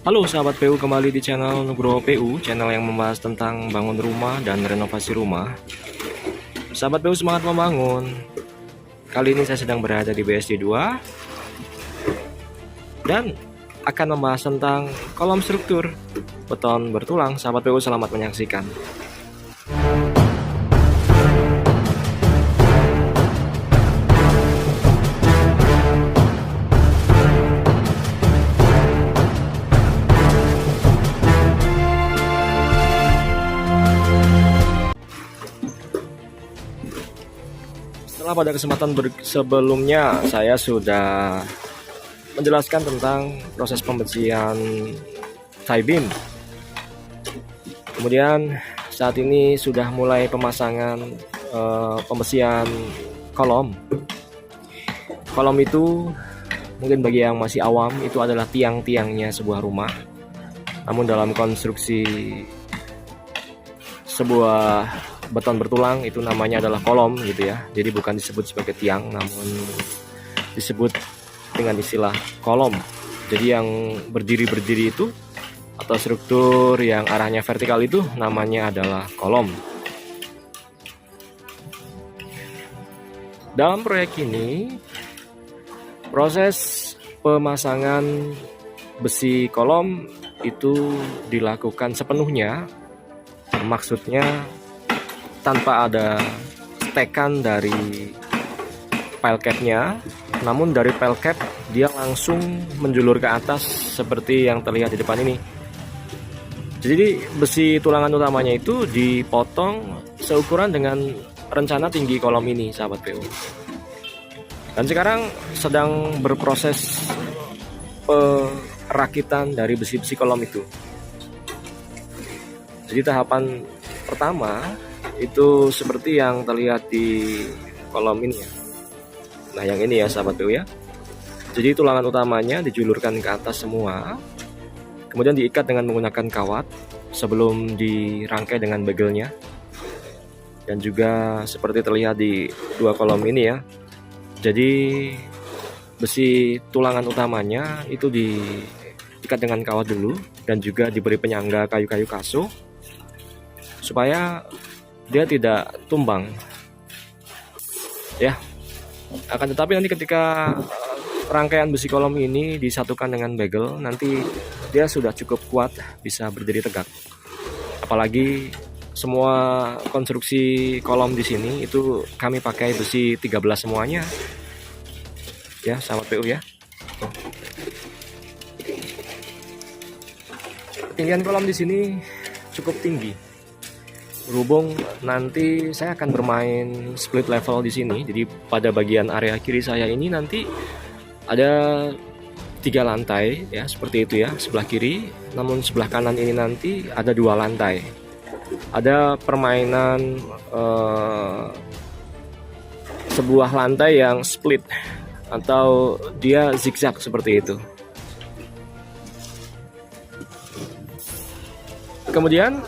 Halo sahabat PU, kembali di channel Nugroho PU, channel yang membahas tentang bangun rumah dan renovasi rumah. Sahabat PU semangat membangun. Kali ini saya sedang berada di BSD 2 dan akan membahas tentang kolom struktur beton bertulang. Sahabat PU selamat menyaksikan. Setelah pada kesempatan sebelumnya saya sudah menjelaskan tentang proses pembersihan tie beam. Kemudian saat ini sudah mulai pemasangan pembersihan kolom. Kolom itu mungkin bagi yang masih awam itu adalah tiang-tiangnya sebuah rumah. Namun dalam konstruksi sebuah beton bertulang itu namanya adalah kolom gitu ya. Jadi bukan disebut sebagai tiang, namun disebut dengan istilah kolom. Jadi yang berdiri itu atau struktur yang arahnya vertikal itu namanya adalah kolom. Dalam proyek ini proses pemasangan besi kolom itu dilakukan sepenuhnya, maksudnya tanpa ada stekan dari pile capnya, namun dari pile cap dia langsung menjulur ke atas seperti yang terlihat di depan ini. Jadi besi tulangan utamanya itu dipotong seukuran dengan rencana tinggi kolom ini, sahabat PU. Dan sekarang sedang berproses perakitan dari besi-besi kolom itu. Jadi tahapan pertama itu seperti yang terlihat di kolom ini ya. Nah yang ini ya sahabat PU ya. Jadi tulangan utamanya dijulurkan ke atas semua, kemudian diikat dengan menggunakan kawat sebelum dirangkai dengan begelnya. Dan juga seperti terlihat di dua kolom ini ya. Jadi besi tulangan utamanya itu diikat dengan kawat dulu dan juga diberi penyangga kayu-kayu kaso supaya dia tidak tumbang ya. Akan tetapi nanti ketika rangkaian besi kolom ini disatukan dengan bagel, nanti dia sudah cukup kuat bisa berdiri tegak. Apalagi semua konstruksi kolom di sini itu kami pakai besi 13 semuanya ya sahabat PU ya. Ketinggian kolom di sini cukup tinggi. Berhubung nanti saya akan bermain split level di sini, jadi pada bagian area kiri saya ini nanti ada 3 lantai ya, seperti itu ya sebelah kiri. Namun sebelah kanan ini nanti ada 2 lantai. Ada permainan sebuah lantai yang split atau dia zigzag seperti itu. Kemudian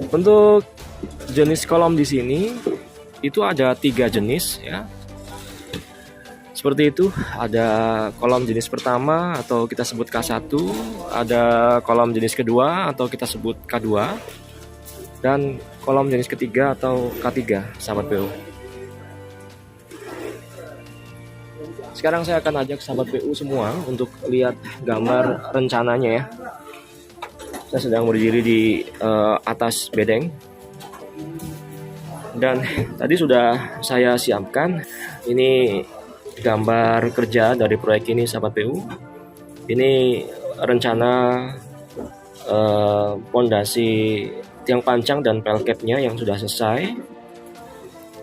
untuk jenis kolom di sini itu ada 3 jenis ya. Seperti itu, ada kolom jenis pertama atau kita sebut K1, ada kolom jenis kedua atau kita sebut K2, dan kolom jenis ketiga atau K3, sahabat PU. Sekarang saya akan ajak sahabat PU semua untuk lihat gambar rencananya ya. Saya sedang berdiri di atas bedeng. Dan tadi sudah saya siapkan ini gambar kerja dari proyek ini sahabat PU. Ini rencana pondasi tiang pancang dan pel capnya yang sudah selesai.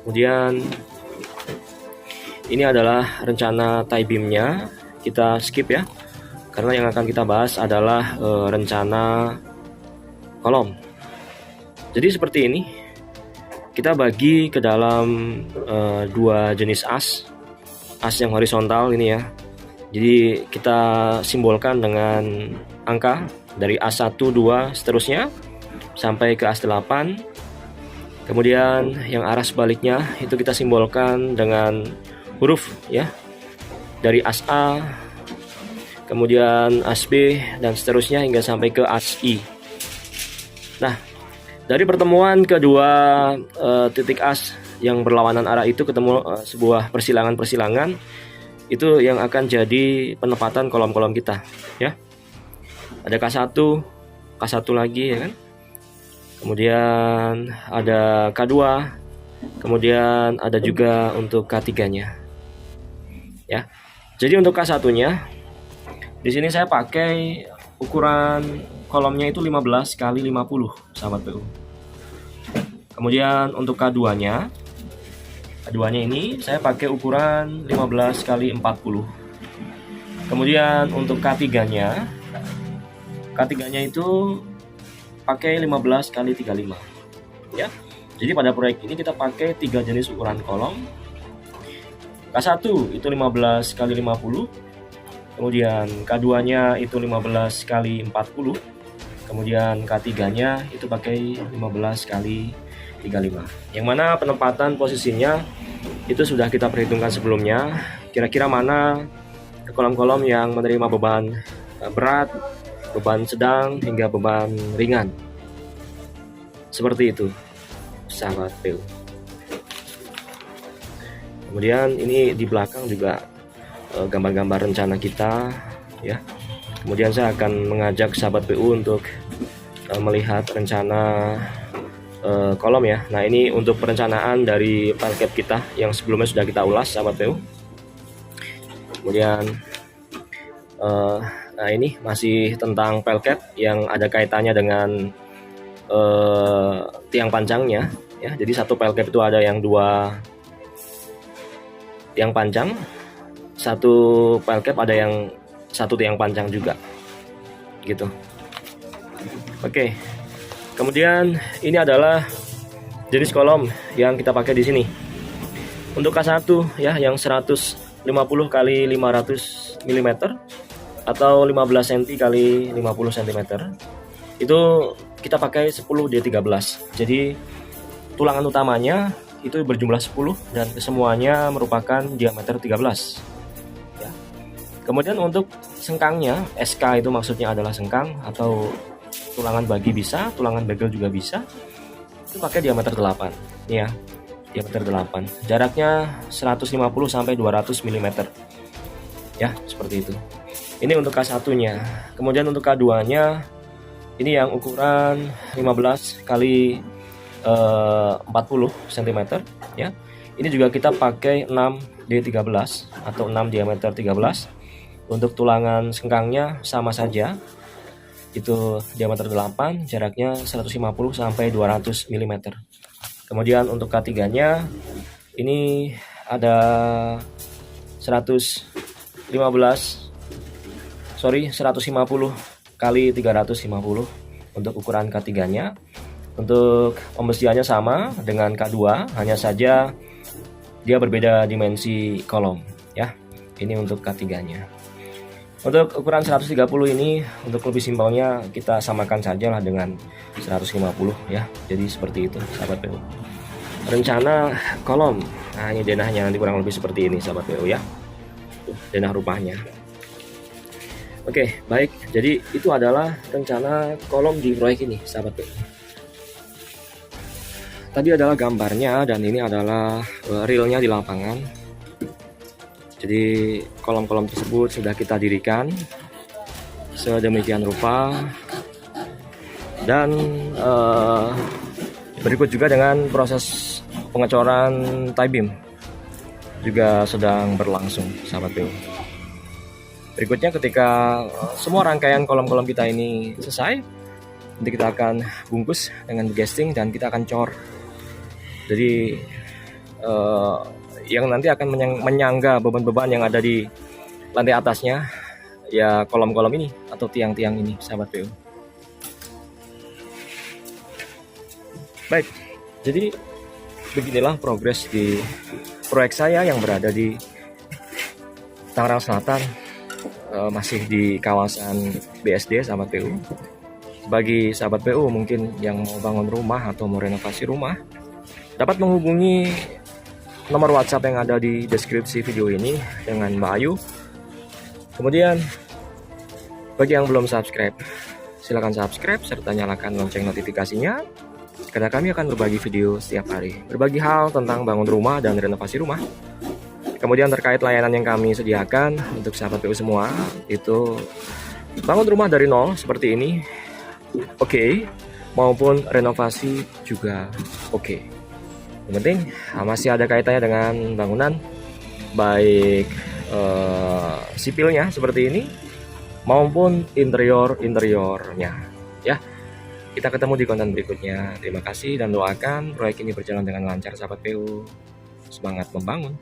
Kemudian ini adalah rencana tie beamnya. Kita skip ya, karena yang akan kita bahas adalah rencana kolom. Jadi seperti ini. Kita bagi ke dalam 2 jenis as yang horizontal ini ya. Jadi kita simbolkan dengan angka dari A1, 2 seterusnya sampai ke A8. Kemudian yang arah sebaliknya itu kita simbolkan dengan huruf ya, dari as A, kemudian as B, dan seterusnya hingga sampai ke as I. Nah, dari pertemuan kedua titik as yang berlawanan arah itu ketemu sebuah persilangan-persilangan, itu yang akan jadi penempatan kolom-kolom kita ya. Ada K1, K1 lagi ya kan. Kemudian ada K2, kemudian ada juga untuk K3-nya. Ya. Jadi untuk K1-nya di sini saya pakai ukuran kolomnya itu 15 kali 50, sahabat PU. Kemudian untuk K2-nya ini saya pakai ukuran 15 kali 40. Kemudian untuk K3-nya itu pakai 15 kali 35 ya. Jadi pada proyek ini kita pakai 3 jenis ukuran kolom. K1 itu 15 kali 50, kemudian K2-nya itu 15 kali 40, kemudian K3-nya itu pakai 15 kali 35. Yang mana penempatan posisinya itu sudah kita perhitungkan sebelumnya, kira-kira mana kolom-kolom yang menerima beban berat, beban sedang, hingga beban ringan. Seperti itu, sahabat PU. Kemudian ini di belakang juga gambar-gambar rencana kita ya. Kemudian saya akan mengajak sahabat PU untuk melihat rencana kolom ya. Nah, ini untuk perencanaan dari parket kita yang sebelumnya sudah kita ulas, sahabat PU. Kemudian nah, ini masih tentang pelket yang ada kaitannya dengan tiang panjangnya ya. Jadi satu pelket itu ada yang 2 tiang panjang, satu pelket ada yang 1 tiang panjang juga gitu. Oke. Kemudian ini adalah jenis kolom yang kita pakai di sini. Untuk K1 ya, yang 150 kali 500 mm atau 15 cm kali 50 cm, itu kita pakai 10 D13. Jadi tulangan utamanya itu berjumlah 10 dan kesemuanya merupakan diameter 13 ya. Kemudian untuk sengkangnya, SK itu maksudnya adalah sengkang atau tulangan bagi bisa, tulangan bagel juga bisa, itu pakai diameter 8 ya, diameter 8, jaraknya 150 sampai 200 mm ya, seperti itu. Ini untuk K1-nya. Kemudian untuk K2-nya ini yang ukuran 15 kali 40 cm ya. Ini juga kita pakai 6 D13 atau 6 diameter 13. Untuk tulangan sengkangnya sama saja. Itu diameter 8, jaraknya 150 sampai 200 mm. Kemudian untuk K3-nya ini ada 150 kali 350 untuk ukuran K3-nya. Untuk pembesiannya sama dengan K2, hanya saja dia berbeda dimensi kolom ya. Ini untuk K3-nya. Untuk ukuran 130 ini, untuk lebih simpelnya kita samakan saja lah dengan 150 ya. Jadi seperti itu, sahabat PU. Rencana kolom, nah ini denahnya nanti kurang lebih seperti ini, sahabat PU ya. Denah rumahnya. Oke, baik. Jadi itu adalah rencana kolom di proyek ini, sahabat PU. Tadi adalah gambarnya dan ini adalah realnya di lapangan. Jadi kolom-kolom tersebut sudah kita dirikan sedemikian rupa, dan berikut juga dengan proses pengecoran tie beam juga sedang berlangsung, sahabat PU. Berikutnya ketika semua rangkaian kolom-kolom kita ini selesai, nanti kita akan bungkus dengan casting dan kita akan cor. Jadi yang nanti akan menyangga beban-beban yang ada di lantai atasnya ya, kolom-kolom ini atau tiang-tiang ini, sahabat PU. Baik, jadi beginilah progres di proyek saya yang berada di Tangerang Selatan masih di kawasan BSD sahabat PU. Bagi sahabat PU mungkin yang mau bangun rumah atau mau renovasi rumah, dapat menghubungi nomor WhatsApp yang ada di deskripsi video ini dengan Mbak Ayu. Kemudian bagi yang belum subscribe, silakan subscribe serta nyalakan lonceng notifikasinya, karena kami akan berbagi video setiap hari, berbagi hal tentang bangun rumah dan renovasi rumah. Kemudian terkait layanan yang kami sediakan untuk sahabat PU semua, itu bangun rumah dari nol seperti ini, oke, maupun renovasi juga oke. Yang penting masih ada kaitannya dengan bangunan, baik sipilnya seperti ini, maupun interiornya. Ya, kita ketemu di konten berikutnya. Terima kasih dan doakan proyek ini berjalan dengan lancar sahabat PU. Semangat membangun.